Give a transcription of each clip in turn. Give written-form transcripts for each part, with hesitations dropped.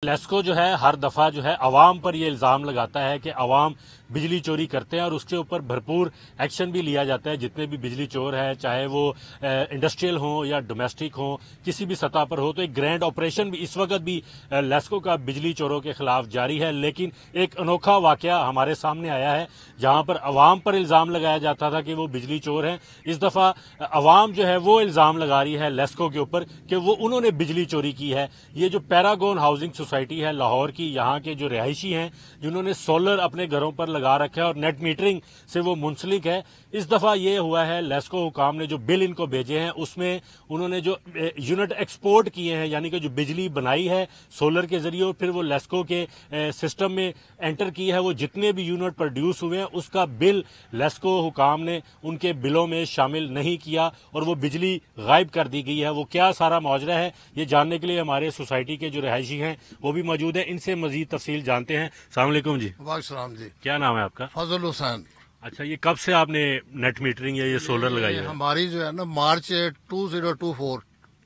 लेस्को जो है हर दफा जो है अवाम पर ये इल्जाम लगाता है कि अवाम बिजली चोरी करते हैं और उसके ऊपर भरपूर एक्शन भी लिया जाता है। जितने भी बिजली चोर हैं, चाहे वो इंडस्ट्रियल हो या डोमेस्टिक हो, किसी भी सतह पर हो, तो एक ग्रैंड ऑपरेशन भी इस वक्त भी लेस्को का बिजली चोरों के खिलाफ जारी है। लेकिन एक अनोखा वाकया हमारे सामने आया है जहां पर अवाम पर इल्जाम लगाया जाता था कि वो बिजली चोर हैं। इस दफा अवाम जो है वो इल्जाम लगा रही है लेस्को के ऊपर कि वो उन्होंने बिजली चोरी की है। ये जो पैरागोन हाउसिंग सोसाइटी है लाहौर की, यहाँ के जो रिहायशी हैं जिन्होंने सोलर अपने घरों पर लगा रखा है और नेट मीटरिंग से वो मुंसलिक है, इस दफा ये हुआ है लेस्को हुकाम ने जो बिल इनको भेजे हैं उसमें उन्होंने जो यूनिट एक्सपोर्ट किए हैं, यानी कि जो बिजली बनाई है सोलर के जरिए और फिर वो लेस्को के सिस्टम में एंटर की है, वो जितने भी यूनिट प्रोड्यूस हुए हैं उसका बिल लेस्को हुकाम ने उनके बिलों में शामिल नहीं किया और वो बिजली गायब कर दी गई है। वो क्या सारा माजरा है ये जानने के लिए हमारे सोसाइटी के जो रिहायशी हैं वो भी मौजूद हैं। इनसे मजीद तफसील जानते हैं। अस्सलाम वालेकुम जी। वालेकुम जी। क्या नाम है आपका? फजल हुसैन। अच्छा, ये कब से आपने नेट मीटरिंग या ये सोलर लगाई है? हमारी जो है ना मार्च 2024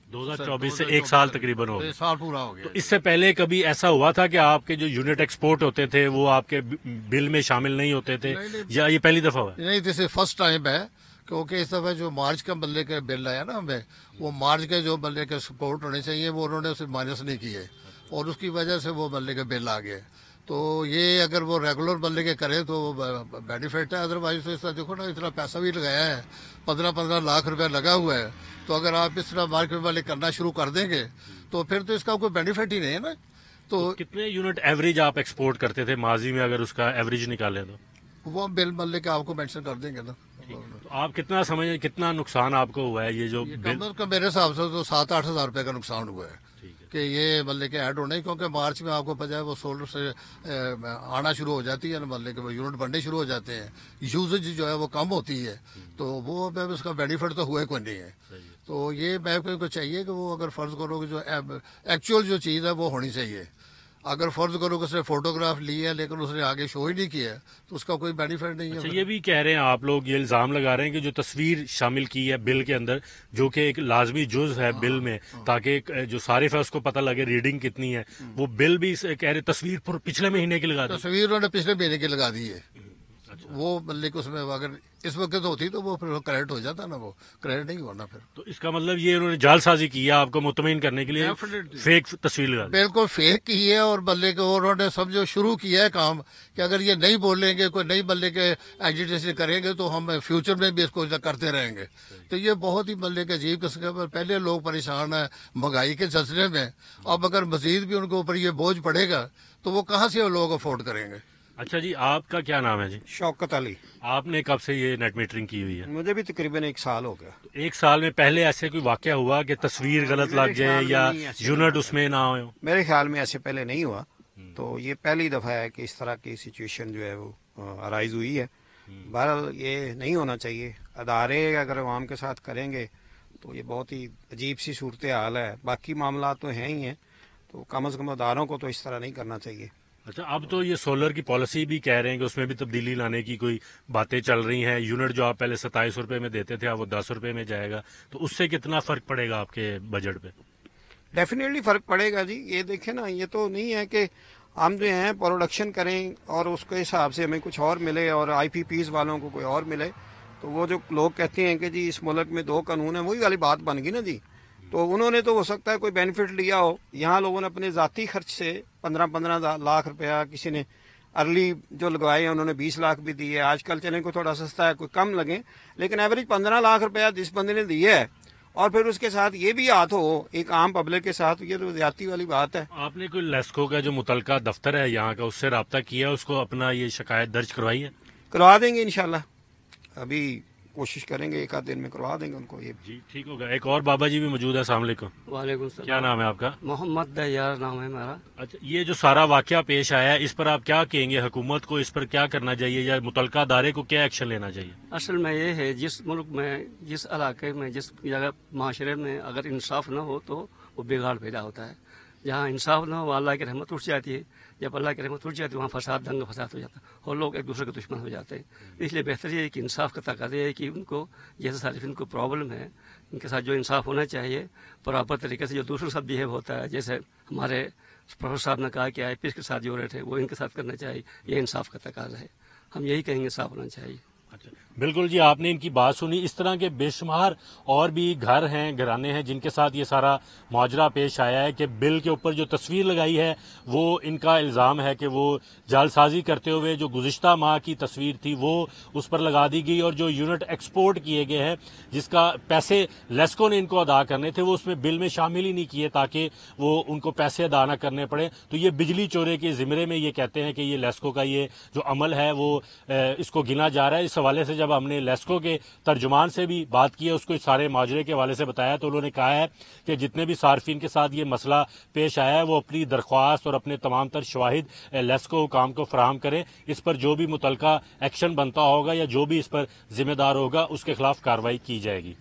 2024 से एक साल तकरीबन हो गया। एक साल पूरा हो गया। तो इससे पहले कभी ऐसा हुआ था कि आपके जो यूनिट एक्सपोर्ट होते थे वो आपके बिल में शामिल नहीं होते थे, या ये पहली दफा हुआ? नहीं, दिस फर्स्ट टाइम है, क्योंकि इस दफा जो मार्च का बल्ले के बिल आया ना हमें, वो मार्च के जो बल्ले के सपोर्ट होने चाहिए वो उन्होंने उसे माइनस नहीं किए और उसकी वजह से वो बल्ले के बिल आ गए। तो ये अगर वो रेगुलर बल्ले के करे तो बेनिफिट है, अदरवाइज तो इसका देखो ना इतना पैसा भी लगाया है, 15-15 लाख रुपया लगा हुआ है। तो अगर आप इस तरह मार्केट वाले करना शुरू कर देंगे तो फिर तो इसका कोई बेनिफिट ही नहीं है ना। तो कितने यूनिट एवरेज आप एक्सपोर्ट करते थे माजी में, अगर उसका एवरेज निकालें तो? वो बिल बल्ले के आपको मेंशन कर देंगे ना। तो आप कितना समझ, कितना नुकसान आपको हुआ है ये जो बिल? का मेरे हिसाब से तो 7-8 हजार रुपए का नुकसान हुआ है कि ये बल्ले के ऐड होने, क्योंकि मार्च में आपको पता है वो सोलर से आना शुरू हो जाती है ना, बल्ले के यूनिट बनने शुरू हो जाते हैं, यूजेज जो है वो कम होती है, तो वो उसका बेनिफिट तो हुआ कोई नहीं है। तो ये मैं को चाहिए कि वो अगर फर्ज करो कि जो एक्चुअल जो चीज़ है वो होनी चाहिए। अगर फर्ज करो कि उसने फोटोग्राफ ली है लेकिन उसने आगे शो ही नहीं किया तो उसका कोई बेनिफिट नहीं है। अच्छा, ये भी कह रहे हैं आप लोग, ये इल्जाम लगा रहे हैं कि जो तस्वीर शामिल की है बिल के अंदर, जो कि एक लाजमी जुज है बिल में, ताकि जो सारिफ है उसको पता लगे रीडिंग कितनी है, वो बिल भी कह रहे तस्वीर पिछले महीने की लगा दी। तस्वीर उन्होंने पिछले महीने की लगा दी है। वो बल्कि उसमें अगर इस वक्त होती तो वो फिर करेक्ट हो जाता ना, वो करेक्ट नहीं होना फिर। तो इसका मतलब ये उन्होंने जालसाजी की है आपको मुतमईन करने के लिए, फेक तस्वीर लगा दी। बिल्कुल फेक की है और बल्ले को उन्होंने समझो शुरू किया है काम कि अगर ये नहीं बोलेंगे, कोई नई बल्ले के एजिटेशन करेंगे तो हम फ्यूचर में भी इसको करते रहेंगे। तो ये बहुत ही बल्ले के अजीब किस्म का, पहले लोग परेशान है महंगाई के सिलसिले में, अब अगर मजीद भी उनके ऊपर ये बोझ पड़ेगा तो वो कहाँ से लोग अफोर्ड करेंगे। अच्छा जी, आपका क्या नाम है जी? शौकत अली। आपने कब से ये नेट मीटरिंग की हुई है? मुझे भी तकरीबन एक साल हो गया। तो एक साल में पहले ऐसे कोई वाकया हुआ कि तस्वीर गलत लग जाए या यूनिट उसमें ना हो? मेरे ख्याल में ऐसे पहले नहीं हुआ, तो ये पहली दफा है कि इस तरह की सिचुएशन जो है वो अराइज हुई है। बहरहाल ये नहीं होना चाहिए, अदारे अगर अवाम के साथ करेंगे तो ये बहुत ही अजीब सी सूरत हाल है। बाकी मामला तो हैं ही हैं, तो कम अज कम अदारों को तो इस तरह नहीं करना चाहिए। अच्छा, अब तो ये सोलर की पॉलिसी भी कह रहे हैं कि उसमें भी तब्दीली लाने की कोई बातें चल रही हैं। यूनिट जो आप पहले 27 रुपए में देते थे अब वो 10 रुपए में जाएगा, तो उससे कितना फर्क पड़ेगा आपके बजट पे? डेफिनेटली फर्क पड़ेगा जी। ये देखें ना, ये तो नहीं है कि हम जो हैं प्रोडक्शन करें और उसके हिसाब से हमें कुछ और मिले और IPPs वालों को कोई और मिले। तो वो जो लोग कहते हैं कि जी इस मुल्क में 2 कानून है, वही वाली बात बन गई ना जी। तो उन्होंने तो हो सकता है कोई बेनिफिट लिया हो, यहाँ लोगों ने अपने ज़ाती खर्च से 15-15 लाख रुपया, किसी ने अर्ली जो लगवाए हैं उन्होंने 20 लाख भी दिए। आजकल चले को थोड़ा सस्ता है, कोई कम लगे, लेकिन एवरेज 15 लाख रुपया जिस बंदे ने दिया है और फिर उसके साथ ये भी हाथ हो एक आम पब्लिक के साथ, ये तो ज्यादती वाली बात है। आपने कोई लेस्को का जो मुतलका दफ्तर है यहाँ का, उससे रब्ता किया, उसको अपना ये शिकायत दर्ज करवाई है? करवा देंगे इंशाल्लाह, अभी कोशिश करेंगे, एक आध दिन में करवा देंगे उनको। ये जी ठीक होगा। एक और बाबा जी भी मौजूद है। अस्सलाम वालेकुम। वालेकुम सलाम। क्या नाम है आपका? मोहम्मद दयार नाम है मेरा। अच्छा, ये जो सारा वाकया पेश आया है इस पर आप क्या कहेंगे? हुकूमत को इस पर क्या करना चाहिए या मुतलका अदारे को क्या एक्शन लेना चाहिए? असल में ये है, जिस मुल्क में, जिस इलाके में, जिस जगह माशरे में अगर इंसाफ न हो तो वो बिगाड़ पैदा होता है। जहाँ इंसाफ न हो वहाँ अल्लाह की रहमत उठ जाती है, जब अल्लाह की रहमत उठ जाती है वहाँ फसाद, दंग फसाद हो जाता है और लोग एक दूसरे के दुश्मन हो जाते हैं। इसलिए बेहतर ये है कि इंसाफ का तकाज़ा है कि उनको जैसे सारिफिन को प्रॉब्लम है, इनके साथ जो इंसाफ होना चाहिए बराबर तरीके से जो दूसरों के साथ बिहेव होता है, जैसे हमारे प्रोफेसर साहब ने कहा कि IPS के साथ जो रेट है वो इनके साथ करना चाहिए, ये इंसाफ का तकाजा है। हम यही कहेंगे इंसाफ होना चाहिए। बिल्कुल जी, आपने इनकी बात सुनी। इस तरह के बेशुमार और भी घर हैं, घराने हैं जिनके साथ ये सारा माजरा पेश आया है कि बिल के ऊपर जो तस्वीर लगाई है वो इनका इल्ज़ाम है कि वो जालसाजी करते हुए जो गुज़िश्ता माह की तस्वीर थी वो उस पर लगा दी गई, और जो यूनिट एक्सपोर्ट किए गए हैं जिसका पैसे लेस्को ने इनको अदा करने थे वो उसमें बिल में शामिल ही नहीं किए ताकि वो उनको पैसे अदा न करने पड़े। तो ये बिजली चोरी के ज़िमरे में ये कहते हैं कि ये लेस्को का ये जो अमल है वो इसको गिना जा रहा है। इस हवाले से जब हमने लेस्को के तर्जुमान से भी बात की है, उसको इस सारे माजरे के हवाले से बताया, तो उन्होंने कहा है कि जितने भी सार्फिन के साथ ये मसला पेश आया है वो अपनी दरख्वास्त और अपने तमाम तर शवाहिद लेस्को हुकाम को फराहम करें। इस पर जो भी मुतलका एक्शन बनता होगा या जो भी इस पर जिम्मेदार होगा उसके खिलाफ कार्रवाई की जाएगी।